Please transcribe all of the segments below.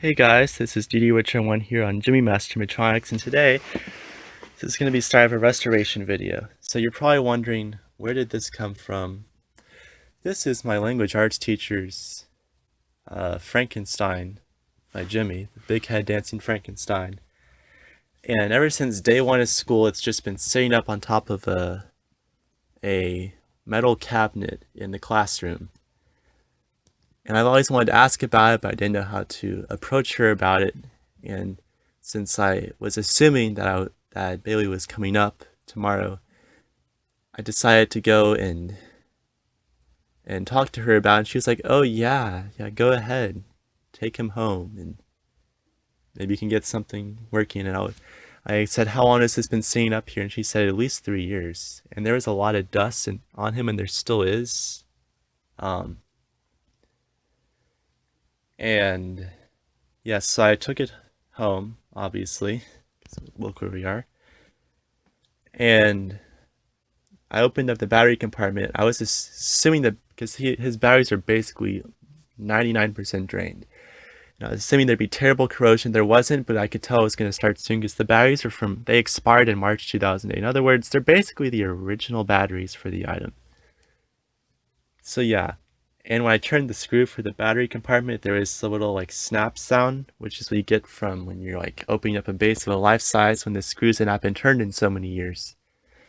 Hey guys, this is DD Witcher 1 here on Gemmy Master Metronics, and today this is going to be the start of a restoration video. So you're probably wondering, where did this come from? This is my language arts teacher's Frankenstein by Gemmy, the big head dancing Frankenstein. And ever since day one of school, it's just been sitting up on top of a metal cabinet in the classroom. And I've always wanted to ask about it, but I didn't know how to approach her about it. And since I was assuming that Bailey was coming up tomorrow, I decided to go and talk to her about it. And she was like, "Oh yeah, go ahead, take him home, and maybe you can get something working." And I said, "How long has this been sitting up here?" And she said, "At least 3 years." And there was a lot of dust on him, and there still is. Um, and yes, so I took it home, obviously. So look where we are. And I opened up the battery compartment. I was assuming that because his batteries are basically 99% drained. And I was assuming there'd be terrible corrosion. There wasn't, but I could tell it was going to start soon because the batteries they expired in March 2008. In other words, they're basically the original batteries for the item. So yeah. And when I turned the screw for the battery compartment, there was a little like snap sound, which is what you get from when you're like opening up a base of a life size when the screws had not been turned in so many years.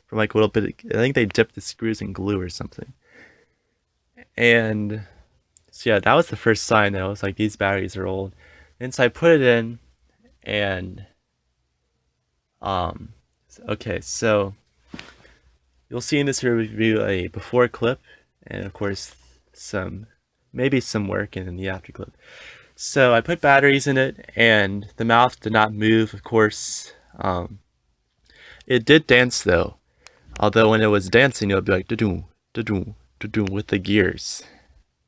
From like a little bit, I think they dipped the screws in glue or something. And so yeah, that was the first sign that I was like, these batteries are old. And so I put it in, and okay, so you'll see in this review a before clip, and of course maybe some work, and then the after clip. So I put batteries in it, and the mouth did not move, of course. It did dance though, although when it was dancing, it would be like da-doom, da-doom, da-doom with the gears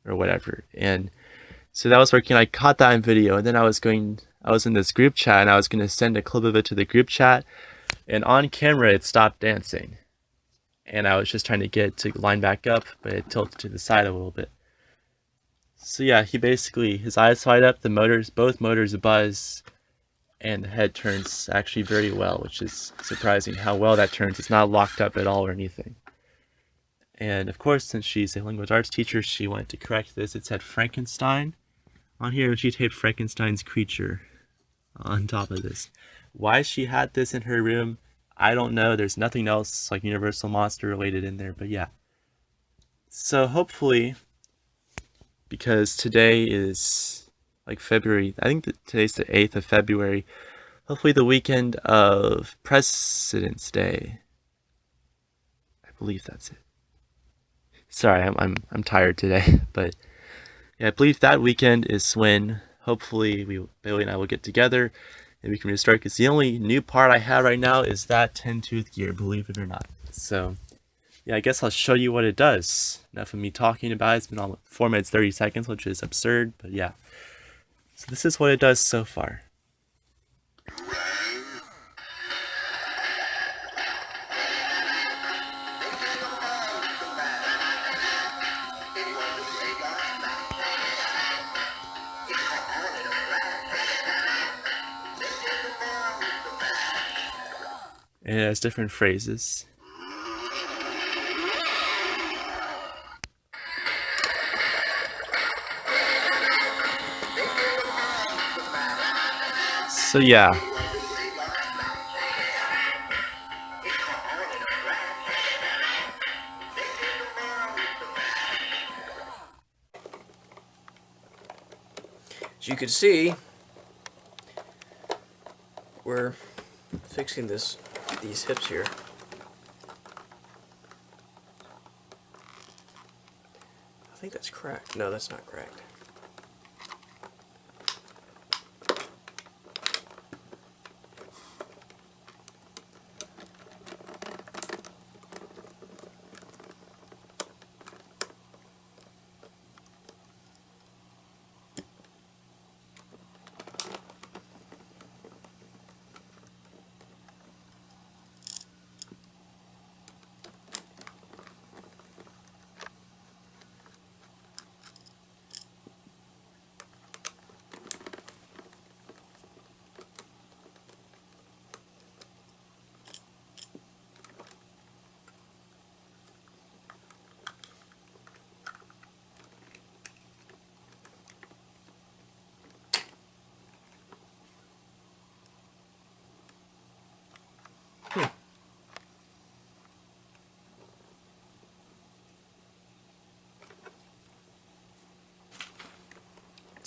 or whatever. And so that was working. I caught that in video, and then I was in this group chat, and I was going to send a clip of it to the group chat, and on camera it stopped dancing. And I was just trying to get it to line back up, but it tilted to the side a little bit. So yeah, his eyes light up, both motors buzz, and the head turns actually very well, which is surprising how well that turns. It's not locked up at all or anything. And of course, since she's a language arts teacher, she wanted to correct this. It said Frankenstein on here, and she taped Frankenstein's creature on top of this. Why she had this in her room, I don't know. There's nothing else like Universal Monster related in there, but yeah. So hopefully, because today is like February, I think that today's the 8th of February, hopefully the weekend of President's Day. I believe that's it. Sorry, I'm tired today, but yeah, I believe that weekend is when hopefully Bailey and I will get together and we can restart, because the only new part I have right now is that 10-tooth gear, believe it or not. So yeah, I guess I'll show you what it does. Enough of me talking about it. It's been on 4 minutes 30 seconds, which is absurd, but yeah. So this is what it does so far. And it has different phrases. So yeah. As you can see, we're fixing these hips here. I think that's cracked. No, that's not cracked.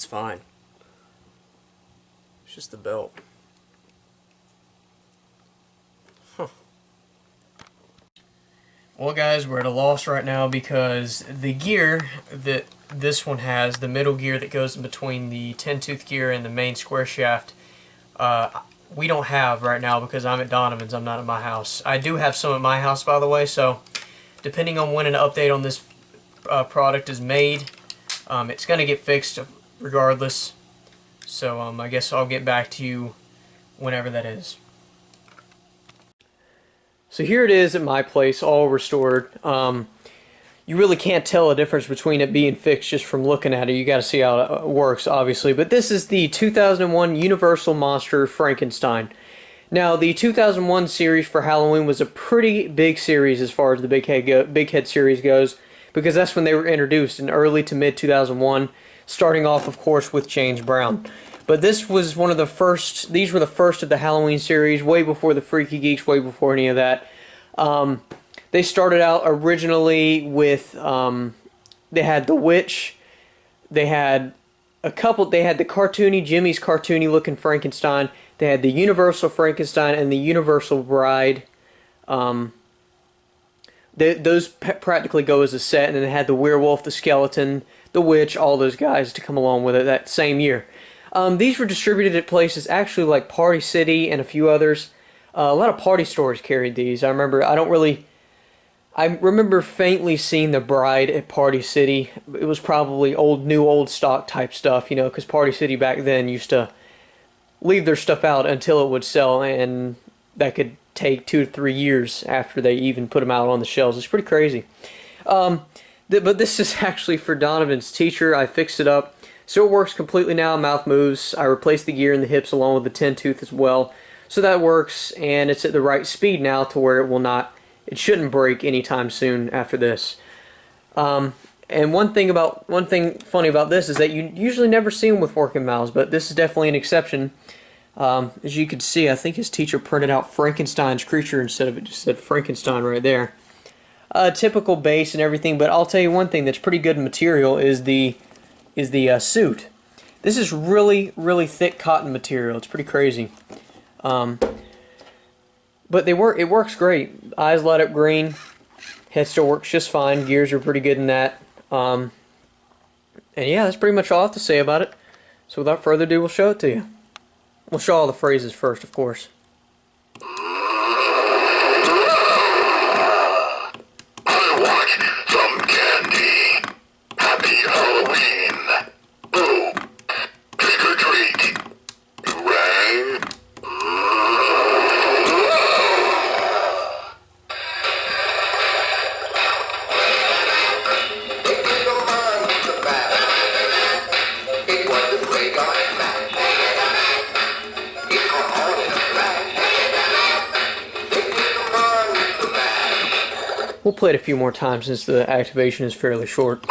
fine. It's just the belt. Huh. Well, guys, we're at a loss right now because the gear that this one has, the middle gear that goes in between the 10-tooth gear and the main square shaft, we don't have right now because I'm at Donovan's. I'm not at my house. I do have some at my house, by the way, so depending on when an update on this product is made, it's going to get fixed regardless. So I guess I'll get back to you whenever that is. So here it is at my place, all restored. You really can't tell a difference between it being fixed just from looking at it. You got to see how it works, obviously. But this is the 2001 Universal Monster Frankenstein. Now, the 2001 series for Halloween was a pretty big series as far as the Big Head series goes, because that's when they were introduced in early to mid 2001, starting off, of course, with James Brown. But this was one of the first. These were the first of the Halloween series, way before the Freaky Geeks, way before any of that. They started out originally with, they had the Witch, they had a couple, they had the cartoony, Jimmy's cartoony looking Frankenstein, they had the Universal Frankenstein and the Universal Bride. Those practically go as a set, and then they had the Werewolf, the Skeleton, the Witch, all those guys to come along with it that same year. These were distributed at places actually like Party City and a few others. A lot of party stores carried these. I remember faintly seeing the Bride at Party City. It was probably old stock type stuff, you know, because Party City back then used to leave their stuff out until it would sell, and that could take 2 to 3 years after they even put them out on the shelves. It's pretty crazy. But this is actually for Donovan's teacher. I fixed it up. So it works completely now. Mouth moves. I replaced the gear in the hips along with the 10-tooth as well. So that works, and it's at the right speed now to where it shouldn't break anytime soon after this. And one thing funny about this is that you usually never see them with working mouths, but this is definitely an exception. As you can see, I think his teacher printed out Frankenstein's creature instead of it just said Frankenstein right there. Typical base and everything, but I'll tell you one thing that's pretty good material is the suit. This is really, really thick cotton material. It's pretty crazy. But it works great. Eyes light up green. Head still works just fine. Gears are pretty good in that. And yeah, that's pretty much all I have to say about it. So without further ado, we'll show it to you. We'll show all the phrases first, of course. I want some candy. Happy Halloween. Oh, trick or treat. Hooray. We'll play it a few more times since the activation is fairly short.